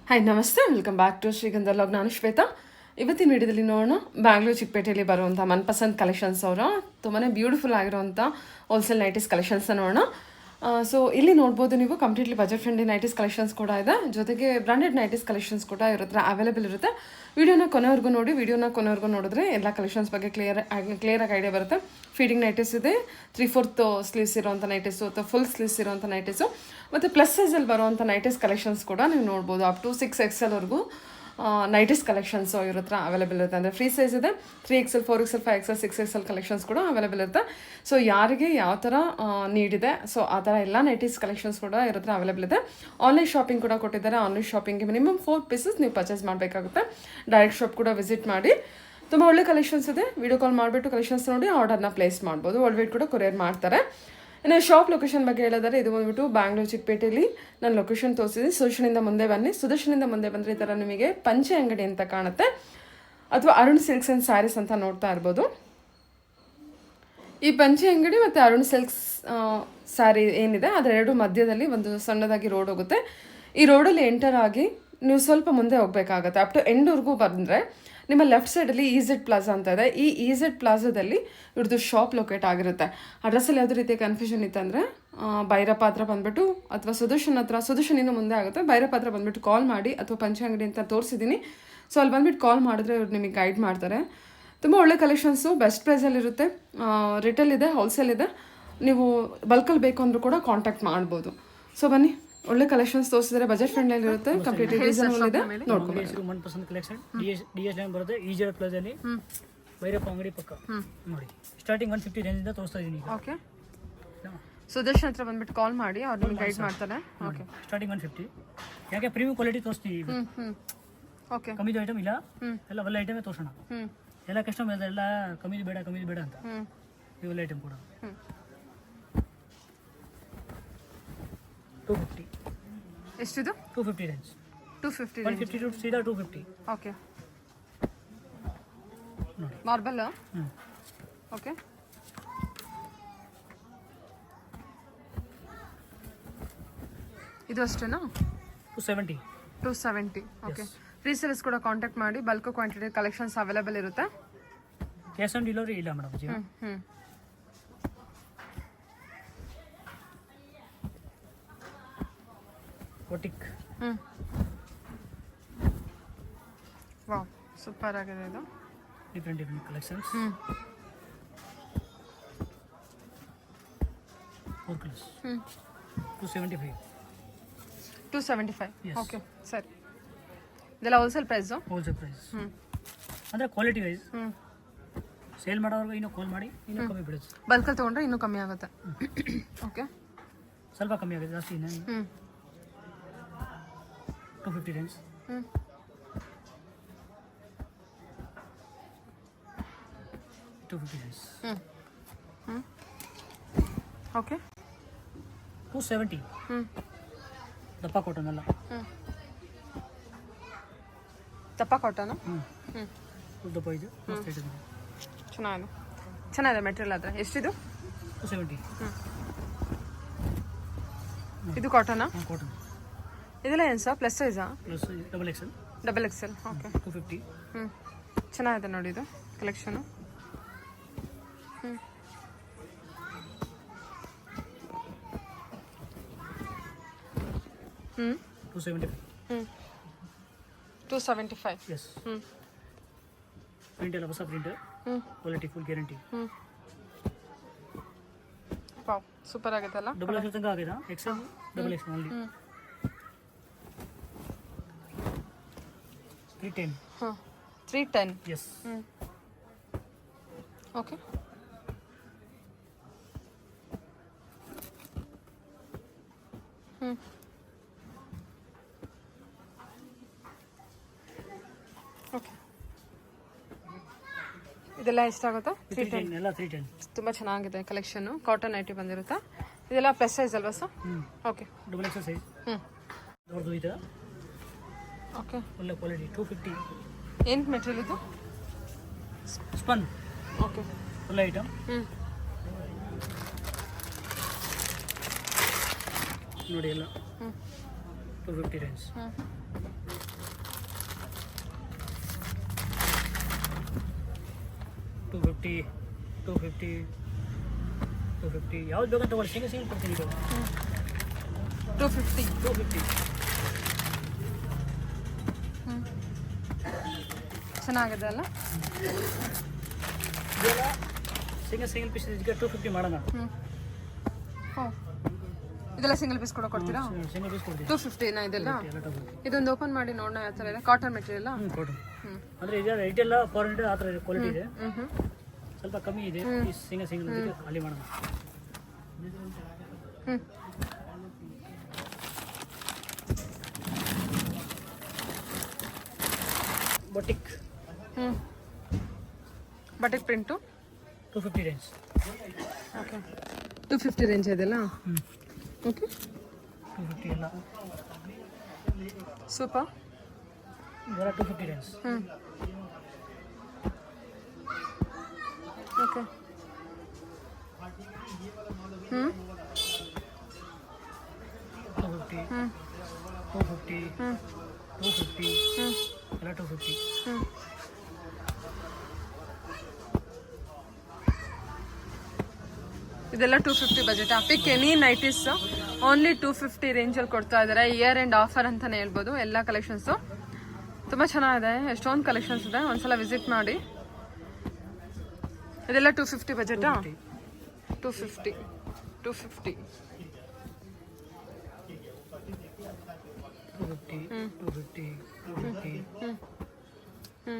Hi ನಮಸ್ತೆ, welcome back to ಶ್ರೀಗಂಧ log. ನಾನು ಶ್ವೇತಾ. ಇವತ್ತಿನ ವಿಡಿಯೋದಲ್ಲಿ ನೋಡೋಣ ಬ್ಯಾಂಗ್ಳೂರು ಚಿಕ್ಕಪೇಟೆಯಲ್ಲಿ ಬರುವಂಥ ಮನ್ಪಸಂದ್ ಕಲೆಕ್ಷನ್ಸ್ ಅವರ ತುಂಬಾ ಬ್ಯೂಟಿಫುಲ್ ಆಗಿರುವಂಥ ಹೋಲ್ಸೇಲ್ ನೈಟೀಸ್ ಕಲೆಕ್ಷನ್ಸ್ನ ನೋಡೋಣ. ಸೊ ಇಲ್ಲಿ ನೋಡ್ಬೋದು ನೀವು completely budget friendly nighties collections ಕೂಡ ಇದೆ, ಜೊತೆಗೆ ಬ್ರಾಂಡೆಡ್ ನೈಟೀಸ್ ಕಲೆಕ್ಷನ್ಸ್ ಕೂಡ ಇರುತ್ತೆ, ಅವೈಲೇಬಲ್ ಇರುತ್ತೆ. ವಿಡಿಯೋನ ಕೊನೆವರೆಗೂ ನೋಡಿ. ವಿಡಿಯೋನ ಕೊನೆವರೆಗೂ ನೋಡಿದ್ರೆ ಎಲ್ಲ ಕಲೆಕ್ಷನ್ಸ್ ಬಗ್ಗೆ ಕ್ಲಿಯರಾಗಿ ಐಡಿಯಾ ಬರುತ್ತೆ. ಫೀಡಿಂಗ್ ನೈಟೀಸ್ ಇದೆ, 3/4 ಸ್ಲೀವ್ಸ್ ಇರೋವಂಥ ನೈಟೀಸು ಅಥವಾ ಫುಲ್ ಸ್ಲೀವ್ಸ್ ಇರೋವಂಥ ನೈಟೀಸು, ಮತ್ತು ಪ್ಲಸ್ ಸೈಜಲ್ಲಿ ಬರುವಂಥ ನೈಟೀಸ್ ಕಲೆಕ್ಷನ್ಸ್ ಕೂಡ ನೀವು ನೋಡ್ಬೋದು. Up to 6XL nighties collections ಇವ್ರ ಹತ್ರ ಅವೈಲೇಬಲ್ ಇರುತ್ತೆ. ಅಂದರೆ ಫ್ರೀ ಸೈಜ್ ಇದೆ, 3XL, 4XL, 5XL, 6XL collections ಕೂಡ ಅವೈಲೇಬಲ್ ಇರುತ್ತೆ. ಸೊ ಯಾರಿಗೆ ಯಾವ ಥರ ನೀಡಿದೆ, ಸೊ ಆ ಥರ ಎಲ್ಲ ನೈಟೀಸ್ ಕಲೆಕ್ಷನ್ಸ್ ಕೂಡ ಇವ್ರ ಹತ್ರ ಅವೈಲೇಬಲ್ ಇದೆ. ಆನ್ಲೈನ್ ಶಾಪಿಂಗ್ ಕೂಡ ಕೊಟ್ಟಿದ್ದಾರೆ. ಆನ್ಲೈನ್ ಶಾಪಿಂಗ್ಗೆ ಮಿನಿಮಮ್ 4 ಪೀಸಸ್ ನೀವು ಪರ್ಚೇಸ್ ಮಾಡಬೇಕಾಗುತ್ತೆ. ಡೈರೆಕ್ಟ್ ಶಾಪ್ ಕೂಡ ವಿಸಿಟ್ ಮಾಡಿ. ತುಂಬ ಒಳ್ಳೆ ಕಲೆಕ್ಷನ್ಸ್ ಇದೆ. ವಿಡಿಯೋ ಕಾಲ್ ಮಾಡಿಬಿಟ್ಟು ಕಲೆಕ್ಷನ್ಸ್ ನೋಡಿ ಆರ್ಡರ್ನ ಪ್ಲೇಸ್ ಮಾಡ್ಬೋದು. ವರ್ಲ್ಡ್ ವೈಡ್ ಕೂಡ ಕೊರಿಯರ್ ಮಾಡ್ತಾರೆ. ಇನ್ನು ಶಾಪ್ ಲೊಕೇಶನ್ ಬಗ್ಗೆ ಹೇಳಿದರೆ, ಇದು ಬಂದ್ಬಿಟ್ಟು ಬ್ಯಾಂಗ್ಳೂರು ಚಿಕ್ಕಪೇಟೆಯಲ್ಲಿ ನಾನು ಲೊಕೇಶನ್ ತೋರಿಸಿದ್ದೀನಿ. ಸುದರ್ಶನಿಂದ ಮುಂದೆ ಬನ್ನಿ. ಸುದರ್ಶನಿಂದ ಮುಂದೆ ಬಂದರೆ ಈ ಥರ ನಿಮಗೆ ಪಂಚೆ ಅಂಗಡಿ ಅಂತ ಕಾಣುತ್ತೆ, ಅಥವಾ ಅರುಣ್ ಸಿಲ್ಕ್ಸ್ ಆ್ಯಂಡ್ ಸ್ಯಾರೀಸ್ ಅಂತ ನೋಡ್ತಾ ಇರ್ಬೋದು. ಈ ಪಂಚೆ ಅಂಗಡಿ ಮತ್ತು ಅರುಣ್ ಸಿಲ್ಕ್ಸ್ ಸ್ಯಾರಿ ಏನಿದೆ ಅದೆರಡು ಮಧ್ಯದಲ್ಲಿ ಒಂದು ಸಣ್ಣದಾಗಿ ರೋಡ್ ಹೋಗುತ್ತೆ. ಈ ರೋಡಲ್ಲಿ ಎಂಟರ್ ಆಗಿ ನೀವು ಸ್ವಲ್ಪ ಮುಂದೆ ಹೋಗಬೇಕಾಗತ್ತೆ. ಅಪ್ ಟು ಎಂಡ್ವರೆಗೂ ಬಂದರೆ ನಿಮ್ಮ ಲೆಫ್ಟ್ ಸೈಡಲ್ಲಿ EZ ಪ್ಲಾಜಾ ಅಂತ ಇದೆ. ಈ EZ ಪ್ಲಾಜಾದಲ್ಲಿ ಇವ್ರದ್ದು ಶಾಪ್ ಲೊಕೇಟ್ ಆಗಿರುತ್ತೆ. ಅಡ್ರೆಸ್ಸಲ್ಲಿ ಯಾವುದೇ ರೀತಿಯ ಕನ್ಫ್ಯೂಷನ್ ಇತ್ತಂದರೆ ಭೈರಪ್ಪ ಹತ್ರ ಬಂದುಬಿಟ್ಟು, ಅಥವಾ ಸುದರ್ಶನ್ ಇನ್ನೂ ಮುಂದೆ ಆಗುತ್ತೆ, ಭೈರಪ್ಪ ಹತ್ರ ಬಂದುಬಿಟ್ಟು ಕಾಲ್ ಮಾಡಿ, ಅಥವಾ ಪಂಚೆ ಅಂಗಡಿ ಅಂತ ತೋರಿಸಿದ್ದೀನಿ. ಸೊ ಅಲ್ಲಿ ಬಂದುಬಿಟ್ಟು ಕಾಲ್ ಮಾಡಿದ್ರೆ ಇವ್ರು ನಿಮಗೆ ಗೈಡ್ ಮಾಡ್ತಾರೆ. ತುಂಬ ಒಳ್ಳೆ ಕಲೆಕ್ಷನ್ಸು, ಬೆಸ್ಟ್ ಪ್ರೈಸಲ್ಲಿರುತ್ತೆ. ರಿಟೇಲ್ ಇದೆ, ಹೋಲ್ಸೇಲ್ ಇದೆ. ನೀವು ಬಲ್ಕಲ್ಲಿ ಬೇಕು ಅಂದರೂ ಕೂಡ ಕಾಂಟ್ಯಾಕ್ಟ್ ಮಾಡ್ಬೋದು. ಸೊ ಬನ್ನಿ, ಒಳ್ಳೆ ಕಲೆಕ್ಷನ್ಸ್ ತೋರಿಸಿದ್ರೆ ಬಜೆಟ್ ಫ್ರೆಂಡ್ಲಿ ಇರುತ್ತೆ, ಕಂಪ್ಲೀಟ್ ರೀಸನಬಲ್ ಇದೆ. ನೋಡ್ಕೊಂಡು ಮನ್ಪಸಂದ್ ಕಲೆಕ್ಷನ್ DS ಲೈನ್ ಬರುತ್ತೆ. EZ ಪ್ಲಾಜಾದಲ್ಲಿ ಭೈರಪ್ಪ ಅಂಗಡಿ ಪಕ್ಕ ನೋಡಿ. ಸ್ಟಾರ್ಟಿಂಗ್ 150 ರೇಂಜ್ ಇಂದ ತೋರಿಸ್ತಾ ಇದೀನಿ. ಓಕೆ, ಸುದರ್ಶನ್ ಹತ್ರ ಬಂದ್ಬಿಟ್ಟು ಕಾಲ್ ಮಾಡಿ, ಅವ್ರು ನಿಮ್ಗೆ ಗೈಡ್ ಮಾಡ್ತಾರೆ. Okay, starting 150. ಯಾಕೆ ಪ್ರೀಮಿಯಂ ಕ್ವಾಲಿಟಿ ತೋರಿಸ್ತೀವಿ. ಓಕೆ, ಕಮ್ಮಿದು ಐಟಮ್ ಇಲ್ಲ, ಎಲ್ಲ ಒಳ್ಳೆ ಐಟಮೇ ತೋರಿಸೋಣ. ಎಲ್ಲ ಕಸ್ಟಮರ್ ಎಲ್ಲ ಕಮ್ಮಿದು ಬೇಡ ಅಂತ ಇವೆಲ್ಲ ಐಟಮ್ ಕೂಡ 250. ಎಷ್ಟಿದು? 250 ರೇಂಜ್. 250 150 ಟು ಸೀದಾ 250. ಓಕೆ, ನೋಡಿ ಮಾರ್ಬಲ್. ಓಕೆ, ಇದು ಅಷ್ಟೇನಾ? 270. 270. ಓಕೆ, ಫ್ರೀ ಸೇಲ್ಸ್ ಕೂಡ ಕಾಂಟ್ಯಾಕ್ಟ್ ಮಾಡಿ. ಬಲ್ಕ್ ಕ್ವಾಂಟಿಟಿ ಕಲೆಕ್ಷನ್ಸ್ ಅವೈಲೇಬಲ್ ಇರುತ್ತೆ. ಕ್ಯಾಶ್ ಆನ್ ಡೆಲಿವರಿ ಇಲ್ಲ ಮೇಡಮ್. ಬೊಟಿಕ್. ವಾವ್, ಸೂಪರ್ ಆಗಿದೆ ಇದು. Different collections. 4 colours. 275. 275. Yes. Okay, ಸರಿ. ಇದೆಲ್ಲ ಹೋಲ್ಸೇಲ್ ಪ್ರೈಸು? Wholesale price. ಅಂದರೆ ಕ್ವಾಲಿಟಿ ವೈಸ್ ಸೇಲ್ ಮಾಡೋರ್ಗೆ ಇನ್ನೂ ಕಾಲ್ ಮಾಡಿ ಇನ್ನೂ ಕಮ್ಮಿ ಬೀಳುತ್ತೆ. ಬಲ್ಕಲ್ಲಿ ತೊಗೊಂಡ್ರೆ ಇನ್ನೂ ಕಮ್ಮಿ ಆಗುತ್ತೆ. ಓಕೆ, ಸ್ವಲ್ಪ ಕಮ್ಮಿ ಆಗುತ್ತೆ, ಜಾಸ್ತಿ ಇನ್ನೇನು. 250 ರೇಂಜ್. 250 ರೇಂಜ್. ಓಕೆ, 270. ದಪ್ಪ ಕಾಟನ್ ಅಲ್ಲ, ದಪ್ಪ ಕಾಟನು. ದಪ್ಪ ಇದು ಚೆನ್ನಾಗಿದೆ ಮೆಟೀರಿಯಲ್. ಆದರೆ ಎಷ್ಟಿದು? 270. ಇದು ಕಾಟನಾ? ಕಾಟನ್. ಇದೆಲ್ಲ ಏನು ಸರ್, ಪ್ಲಸ್ ಸೈಜಾ? Plus XL. Double XL. Okay, 250. ಚೆನ್ನಾಗಿದೆ ನೋಡಿ ಇದು ಕಲೆಕ್ಷನು. 275. 275. ಎಸ್. ಪ್ರಿಂಟ್ ಎಲ್ಲ ಹೊಸ print, quality full guarantee. Wow, super ಆಗುತ್ತಲ್ಲ. ಡಬಲ್ XL ತನಕ ಆಗಿದೆ. XL, double XL only. 310. 310. Yes. Okay, okay. ಇದೆಲ್ಲ ಎಷ್ಟಾಗುತ್ತೆ? 310. ಎಲ್ಲ 310. ತುಂಬ ಚೆನ್ನಾಗಿದೆ ಕಲೆಕ್ಷನ್ನು. ಕಾಟನ್ ಐಟಿ ಬಂದಿರುತ್ತೆ. ಇದೆಲ್ಲ ಪ್ಲಸ್ ಸೈಜ್ ಅಲ್ವಾ sir? Okay, double XL size. ದೊಡ್ಡದು ಇದೆ. ಓಕೆ, ಒಳ್ಳೆ ಕ್ವಾಲಿಟಿ. 250. ಏನು ಮೆಟೀರಿಯಲ್ ಇದು? ಸ್ಪನ್. ಓಕೆ, ಒಳ್ಳೆ ಐಟಮ್. ನೋಡಿ ಎಲ್ಲ 250 ರೇಂಜ್. ಹ್ಞೂ 250 250 250 ಯಾವ್ದು ಬೇಕಂತ ತಗೊಳ್ಳಿ, ಸಿಂಗಲ್ ಕೊಡ್ತೀನಿ ಇದು. 250. 250 ಹ್ಞೂ ಚೆನ್ನಾಗಿದೆ ಅಲ್ಲ. ಇದೆಲ್ಲ ಸಿಂಗಲ್ ಪೀಸ್ ಇದಕ್ಕೆ 250 ಮಾಡೋಣ. ಹ್ಞೂ ಹ್ಞೂ ಇದೆಲ್ಲ ಸಿಂಗಲ್ ಪೀಸ್ ಕೂಡ ಕೊಡ್ತೀರಾ? ಸಿಂಗಲ್ ಪೀಸ್ ಕೊಡ್ತೀನಿ. 250ನಾ ಇದೆಲ್ಲ? ಎಲ್ಲ ತಗೊಳ್ಳಿ. ಇದೊಂದು ಓಪನ್ ಮಾಡಿ ನೋಡೋಣ ಯಾವ ಥರ ಇದೆ. Cotton material? ಕೊಡು. ಹ್ಞೂ ಅಂದರೆ ಇದೆಲ್ಲ ರೇಟೆಲ್ಲ 400 ಆ ಥರ ಇದೆ, ಕ್ವಾಲಿಟಿ ಇದೆ, ಹ್ಞೂ ಹ್ಞೂ ಸ್ವಲ್ಪ ಕಮ್ಮಿ ಇದೆ. ಈ ಸಿಂಗಲ್ ಅದಕ್ಕೆ ಖಾಲಿ ಮಾಡೋಣ. ಹ್ಞೂ ಬೊಟಿಕ್ ಹ್ಞೂ ಬಟೆಕ್ ಪ್ರಿಂಟು 250 ರೇಂಜ್. ಓಕೆ 250 ರೇಂಜ್ ಇದೆಲ್ಲ? ಓಕೆ 250 ಎಲ್ಲ ಸೂಪರ್. ಇದೆಲ್ಲ 250 ರೇಂಜ್. ಹ್ಞೂ ಓಕೆ ಹ್ಞೂ 250 ಹ್ಞೂ 250 ಹ್ಞೂ 250 ಹ್ಞೂ ಎಲ್ಲ 250. ಹ್ಞೂ ಇದೆಲ್ಲ 250 ಬಜೆಟ್. ಪಿಕ್ ಎನಿ ನೈಟೀಸ್ ಓನ್ಲಿ 250 ರೇಂಜಲ್ಲಿ ಕೊಡ್ತಾ ಇದ್ದಾರೆ. ಇಯರ್ ಎಂಡ್ ಆಫರ್ ಅಂತಲೇ ಹೇಳ್ಬೋದು. ಎಲ್ಲ ಕಲೆಕ್ಷನ್ಸು ತುಂಬ ಚೆನ್ನಾಗಿದೆ, ಎಷ್ಟೊಂದು ಕಲೆಕ್ಷನ್ಸ್ ಇದೆ, ಒಂದ್ಸಲ ವಿಸಿಟ್ ಮಾಡಿ. ಇದೆಲ್ಲ 250 ಬಜೆಟಾ? 250 250 250 250 ಹ್ಞೂ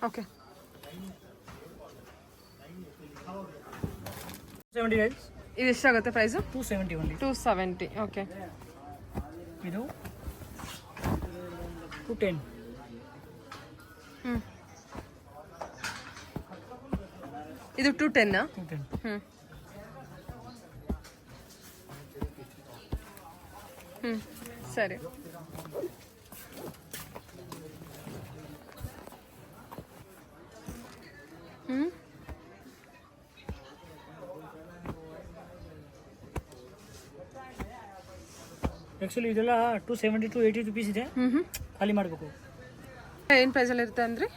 ಓಕೆ 70 ರೇಂಜ್. ಇದು ಎಷ್ಟಾಗುತ್ತೆ ಪ್ರೈಸು? 270 only. 270 ಓಕೆ. ಇದು 210. ಹ್ಞೂ ಇದು 210ನಾ? 210 ಹ್ಞೂ ಹ್ಞೂ ಸರಿ. ಹ್ಞೂ ಆ್ಯಕ್ಚುಲಿ ಇದೆಲ್ಲ 270 to 80 ರುಪೀಸ್ ಇದೆ, ಹ್ಞೂ ಹ್ಞೂ ಖಾಲಿ ಮಾಡಬೇಕು. ಏನು ಪ್ರೈಸಲ್ಲಿ ಇರುತ್ತೆ ಅಂದರೆ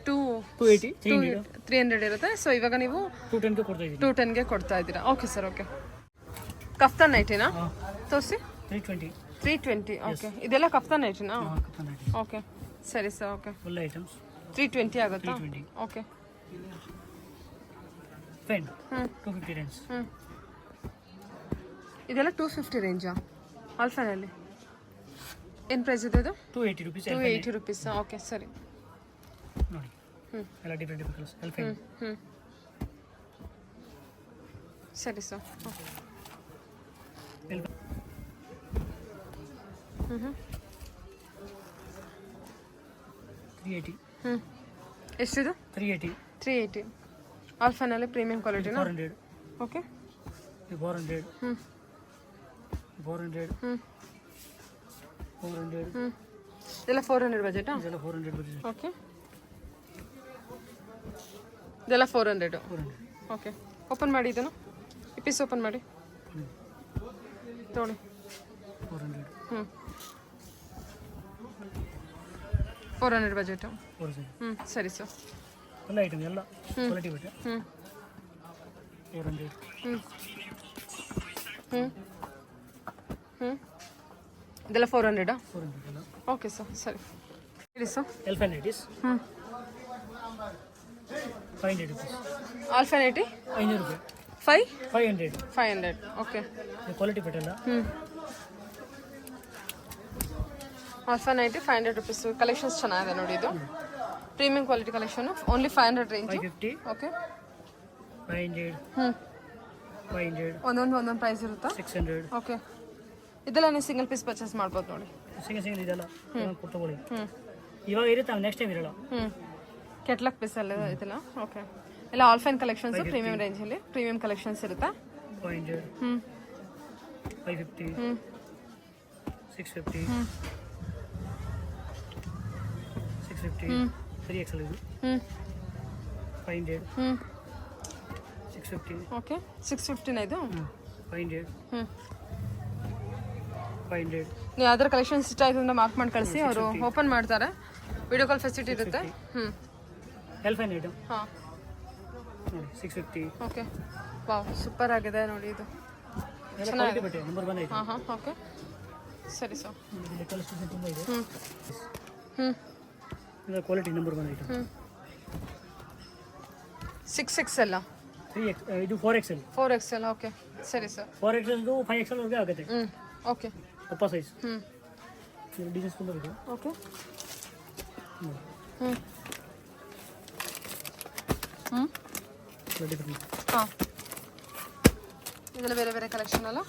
280 300 ಇರುತ್ತೆ. ಸೊ ಇವಾಗ ನೀವು 210ಗೆ ಕೊಡ್ತಾ ಇದ್ದೀನಿ. 210ಗೆ ಕೊಡ್ತಾ ಇದ್ದೀರಾ? Okay sir. ಓಕೆ ಕಫ್ತಾನ್ ನೈಟಿನಾ? ಹಾಂ ತೋರಿಸಿ. 320. 320 ಓಕೆ. ಇದೆಲ್ಲ ಕಫ್ತಾನ್ ನೈಟಿನಾ? ಹಾಂ ಕಪ್ಪನ್ ಐಟಮ್. ಓಕೆ ಸರಿ ಸರ್. ಓಕೆ ಫುಲ್ ಐಟಮ್ಸ್ 320 ಆಗುತ್ತಾ? 320. ಓಕೆ ಪೆನ್ ಹ್ಞೂ 250 ರೇಂಜ್. ಹ್ಞೂ ಇದೆಲ್ಲ 250 ರೇಂಜಾ? ಆಲ್ಫಾನಲ್ಲಿ ಏನು ಪ್ರೈಸ್ ಇದೆ ಇದು? 280 ರುಪೀಸ್. 280 ರುಪೀಸ್. ಓಕೆ ಸರಿ. ನೋಡಿ ಹ್ಞೂ ಎಲ್ಲ ಡಿಫ್ರೆಂಟ್ ಕಲರ್ಸ್. ಹ್ಞೂ ಹ್ಞೂ ಸರಿ ಸರ್. ಓಕೆ ಹ್ಞೂ ಹ್ಞೂ 380. ಹ್ಞೂ ಎಷ್ಟಿದು? 380. 380 ಆಲ್ಫಾನಲ್ಲಿ ಪ್ರೀಮಿಯಂ ಕ್ವಾಲಿಟಿನಾ? 400. ಓಕೆ 400. ಹ್ಞೂ 400. ಹ್ಞೂ 400. ಹ್ಞೂ ಇದೆಲ್ಲ 400 ಬಜೆಟಾ? ಇದೆಲ್ಲ 400 ಬಜೆಟ್. ಓಕೆ ಇದೆಲ್ಲ 400. 400. ಓಕೆ ಓಪನ್ ಮಾಡಿ ಇದನ್ನು. ಈ ಪೀಸ್ ಓಪನ್ ಮಾಡಿ ತೊಗೊಳ್ಳಿ. 400. ಹ್ಞೂ 400 ಬಜೆಟು. 400. ಹ್ಞೂ ಸರಿ ಸರ್. ಎಲ್ಲ ಐಟಮ್ ಎಲ್ಲ ಕ್ವಾಲಿಟಿ ಬಟ್ಟೆ. ಹ್ಞೂ 400. ಹ್ಞೂ ಹ್ಞೂ ಹ್ಞೂ ಇದೆಲ್ಲ 400 400 ಎಲ್ಲ. ಓಕೆ ಸರ್ ಸರಿ. ಹೇಳಿ ಸರ್. L590s ಹ್ಞೂ 500 ರುಪೀಸ್. ಆಲ್ಫಾನೈಟಿ 500 ರೂಪಾಯಿ. 500. 500 ಓಕೆ. ಕ್ವಾಲಿಟಿ ಬಟ್ಟೆ ಎಲ್ಲ. ಹ್ಞೂ ಆಲ್ಫಾನೈಟಿ 500 ರುಪೀಸ್. ಕಲೆಕ್ಷನ್ಸ್ ಚೆನ್ನಾಗಿದೆ ನೋಡಿ. ಇದು premium quality collection. Only 500 range. 550. Okay 500. ಹ್ಞೂ 500. ಒಂದೊಂದು ಪ್ರೈಸ್ ಇರುತ್ತಾ? 600. ಓಕೆ ಇದೆಲ್ಲ ನೀವು ಸಿಂಗಲ್ ಪೀಸ್ ಪರ್ಚೇಸ್ ಮಾಡ್ಬೋದು ನೋಡಿ. ಸಿಂಗಲ್ ಇದೆಲ್ಲ ತಗೊಳ್ಳಿ. ಹ್ಞೂ ಇವಾಗ ಇರುತ್ತೆ, ನೆಕ್ಸ್ಟ್ ಟೈಮ್ ಇರಲ್ಲ. ಹ್ಞೂ ಕೆಟ್ಲಕ್ ಪೀಸ್ ಎಲ್ಲ ಇದೆಲ್ಲ. ಓಕೆ ಎಲ್ಲ ಆಲ್ಫೈನ್ ಕಲೆಕ್ಷನ್ಸ್ ಪ್ರೀಮಿಯಂ ರೇಂಜಲ್ಲಿ ಪ್ರೀಮಿಯಂ ಕಲೆಕ್ಷನ್ಸ್ ಇರುತ್ತೆ. 500. ಹ್ಞೂ 550. ಹ್ಞೂ 650. ಹ್ಞೂ 650. 3XL ಇದು. ಹ್ಞೂ 500. ಹ್ಞೂ 650. ಓಕೆ 650 ಇದು. 500. ಹ್ಞೂ 500. ನೀವು ಯಾವ್ದಾರು ಕಲೆಕ್ಷನ್ಸ್ ಇಷ್ಟ ಆಯ್ತು ಅಂದ್ರೆ ಮಾರ್ಕ್ ಮಾಡಿ ಕಳಿಸಿ, ಅವರು ಓಪನ್ ಮಾಡ್ತಾರೆ, ವಿಡಿಯೋ ಕಾಲ್ ಫೆಸಿಲಿಟಿ ಇರುತ್ತೆ. L fine item. ಹಾಂ ನೋಡಿ 650. ಓಕೆ. ವಾವ್, ಸೂಪರ್ ಆಗಿದೆ ನೋಡಿ ಇದು. ಎಲ್ಲ ಕ್ವಾಲಿಟಿ ಬಟ್ಟೆ ನಂಬರ್ ಬಂದೈತೆ. ಹಾಂ ಓಕೆ ಸರಿ ಸರ್. ಇಲ್ಲಿ ಕಲರ್ಸ್ ತುಂಬ ಇದೆ. ಹ್ಞೂ ಇದು ಕ್ವಾಲಿಟಿ ನಂಬರ್ ಬಂದೈತೆ. 6XL 3X ಇದು 4XL. 4XL ಓಕೆ ಸರಿ ಸರ್. 4XL 5XL ವರೆಗೆ ಆಗುತ್ತೆ. ಓಕೆ ದಪ್ಪ ಸೈಜ್. ಇದು ಡಿಸೈನ್ಸ್ ತುಂಬ ಇದೆ. ಓಕೆ. ಹಾಂ, ಇದೆಲ್ಲ ಬೇರೆ ಬೇರೆ ಕಲೆಕ್ಷನ್ ಅಲ್ಲ.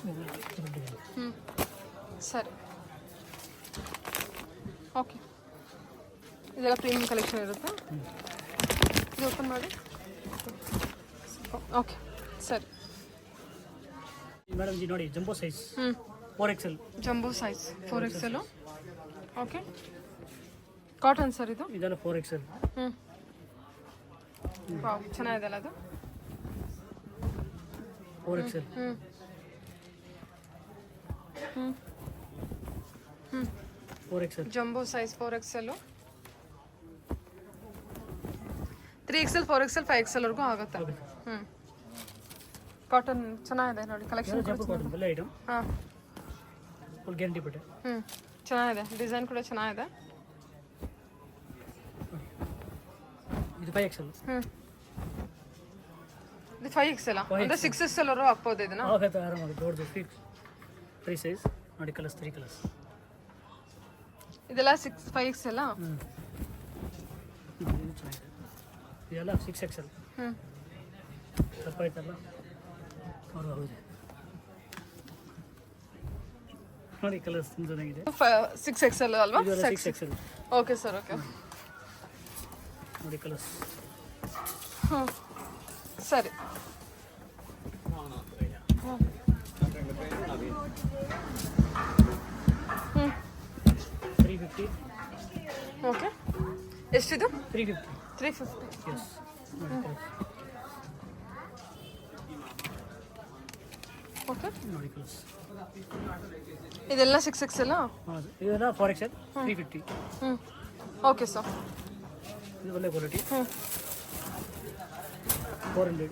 ಸರಿ ಓಕೆ. ಇದೆಲ್ಲ ಪ್ರೀಮಿಯಂ ಕಲೆಕ್ಷನ್ ಇರುತ್ತೆ. ಇದು ಓಪನ್ ಮಾಡಿ. ಓಕೆ ಸರಿ. ಮೇಡಮ್ ಜಿ ನೋಡಿ jumbo size 4XL. Jumbo size 4XL okay. Cotton sir ಇದು. ಇದೆಲ್ಲ 4XL. ವಾವ್, ಚೆನ್ನಾಗಿದೆ ಅಲ್ಲ ಅದು. 4XL. 4XL. Jumbo size 4XL, 3XL 4XL 5XL ವರೆಗೂ ಆಗುತ್ತೆ. ಕಾಟನ್ ಚೆನ್ನಾಗಿದೆ ನೋಡಿ ಕಲೆಕ್ಷನ್. ಜಂಬೋ ಕಾಟನ್ ಎಲ್ಲ ಐಟಮ್. ಹಾಂ, ಫುಲ್ ಗ್ಯಾರಂಟಿ ಬಟ್ಟೆ. ಚೆನ್ನಾಗಿದೆ, ಡಿಸೈನ್ ಕೂಡ ಚೆನ್ನಾಗಿದೆ. ಇದು 5XL. ಇದು 5XL ಅಂದರೆ 6XL ವರೆಗೂ ಹಾಕ್ಬೋದು ಇದನ್ನ. ಆಗುತ್ತೆ ಆರಾಮಾಗಿ. ದೊಡ್ಡದು ಫಿಕ್ಸ್ 3 ಸೈಜ್ ನೋಡಿ. Colours 3 colours. ಇದೆಲ್ಲ 5XL. ಇದು ಚೆನ್ನಾಗಿದೆ. ಇದೆಲ್ಲ 6XL. ದಪ್ಪ ಆಯ್ತಲ್ಲ ಅವರು ಹೌದು ನೋಡಿ. ಕಲರ್ಸ್ ತುಂಬ ಚೆನ್ನಾಗಿದೆ. 6XL ಅಲ್ವಾ? 6XL. ಓಕೆ ಸರ್ ಓಕೆ ನೋಡಿ ಕಲರ್ಸ್. ಸರಿ. 350. ಓಕೆ. ಎಷ್ಟಿದು? 350. 350. ಎಸ್. ಓಕೆ ನೋಡಿ ಕಲರ್ಸ್. ಇದೆಲ್ಲ 6XL. ಹೌದು, ಇದೆಲ್ಲ 4XL. 350. Okay sir. ಇದು ಒಳ್ಳೆ ಕ್ವಾಲಿಟಿ. 400.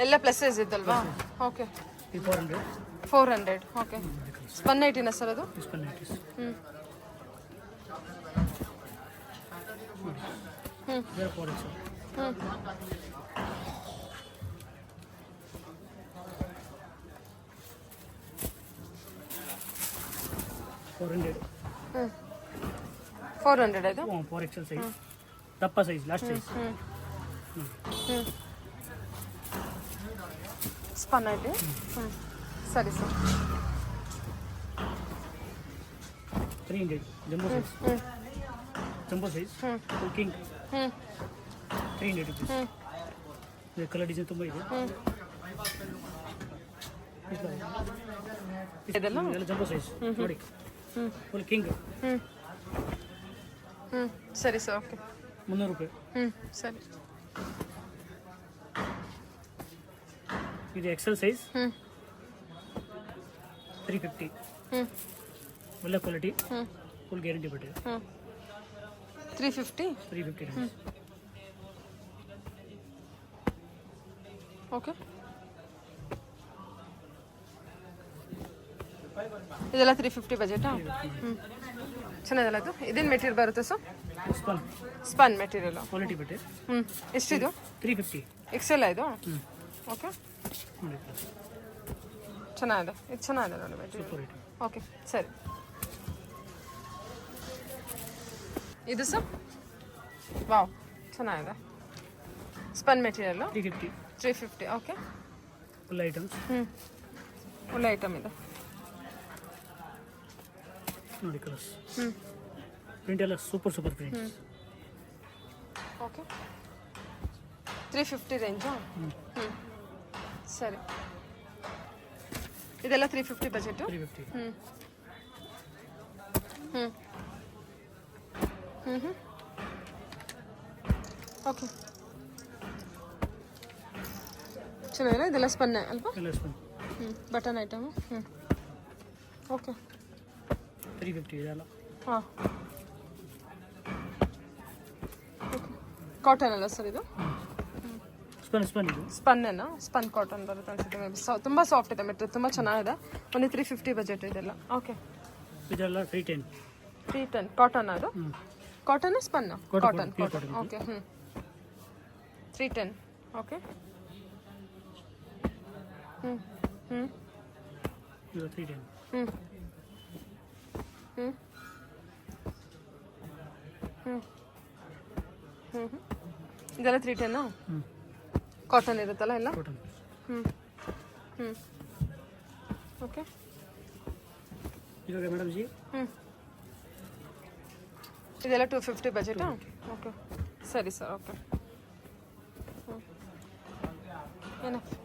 ಎಲ್ಲ ಪ್ಲಸ್ ಸೈಜ್ ಇದ್ದಲ್ವಾ? ಓಕೆ. ಇದು 400. 400 ಓಕೆ. ಸ್ಪನ್ ಐಟಿನ ಸರ್ ಅದು? Spun items. ಇದೆಲ್ಲ 4XL. $400 ಇದು. 4XL ಸೈಜ್, ದಪ್ಪ size, last size. Spun item. ಸರಿ sir. 300 jumbo size. Jumbo size full king 300 rupees. ಇದು ಕಲರ್ ಡಿಸೈನ್ ತುಂಬ ಇದೆ. ಇದೆಲ್ಲ ಜಂಬೋ ಸೈಜ್ ನೋಡಿ. Full king. ಸರಿ ಸರ್ ಓಕೆ. 300 ರೂಪಾಯಿ. ಸರಿ. ಇದು ಎಕ್ಸೆಲ್ ಸೈಜ್ 350. ಒಳ್ಳೆ ಕ್ವಾಲಿಟಿ, ಫುಲ್ ಗ್ಯಾರಂಟಿ ಬಟ್ಟೆ. 350. 350 ಓಕೆ. ಇದೆಲ್ಲ 350 ಬಜೆಟಾ? ಚೆನ್ನಾಗಿದಲ್ಲ ಇದು. ಇದೇನು ಮೆಟೀರಿಯಲ್ ಬರುತ್ತೆ sir? Spun. Spun material quality ಬಟ್ಟೆ. ಎಷ್ಟಿದು? 350. ಎಕ್ಸೆಲ್ ಇದು? ಓಕೆ. ಚೆನ್ನಾಗಿದೆ, ಇದು ಚೆನ್ನಾಗಿದೆ ನೋಡಿ ಮೆಟೀರಿಯಲ್. ಓಕೆ ಸರಿ. ಇದು ಸರ್? ವಾವ್, ಚೆನ್ನಾಗಿದೆ. Spun material 350. 350 okay. Full items. ಒಳ್ಳೆ ಐಟಮ್ ಇದೆ ನೋಡಿ. ಕಲರ್ಸ್ ಪ್ರಿಂಟ್ ಎಲ್ಲ ಸೂಪರ್ ಪ್ರಿಂಟ್. ಓಕೆ. 350 ರೇಂಜಾ? ಸರಿ. ಇದೆಲ್ಲ 350 ಬಜೆಟು? 350. ಓಕೆ. ಚೆನ್ನಾಗಿಲ್ಲ. ಇದೆಲ್ಲ ಸ್ಪನ್ನೆ ಅಲ್ವಾ? ಎಲ್ಲ ಸ್ಪನ್. Button item. ಓಕೆ 350 ಇದೆಲ್ಲ. ಹಾಂ ಕಾಟನ್ ಅಲ್ಲ ಸರ್ ಇದು? ಸ್ಪನ್ ಇದು ಸ್ಪನ್ನೇನಾ? ಸ್ಪನ್ ಕಾಟನ್ ಬರುತ್ತೆ ಅನ್ಸುತ್ತೆ. ತುಂಬ ಸಾಫ್ಟ್ ಇದೆ ಮೆಟೀರಿಯಲ್, ತುಂಬ ಚೆನ್ನಾಗಿದೆ. ಒಂದು 350 ಬಜೆಟ್ ಇದೆಲ್ಲ. ಓಕೆ ಇದೆಲ್ಲ 310. 310 ಕಾಟನ್ ಅದು? Cotton spun? Cotton. Okay 310. Okay ಇದು 310. ಇದೆಲ್ಲ 310. ಕಾಟನ್ ಇರುತ್ತಲ್ಲ ಎಲ್ಲ? ಕಾಟನ್. ಓಕೆ ಇವಾಗ ಮೇಡಮ್ ಜಿ ಇದೆಲ್ಲ 250 ಬಜೆಟಾ? ಓಕೆ ಸರಿ ಸರ್. ಓಕೆ ಏನಪ್ಪ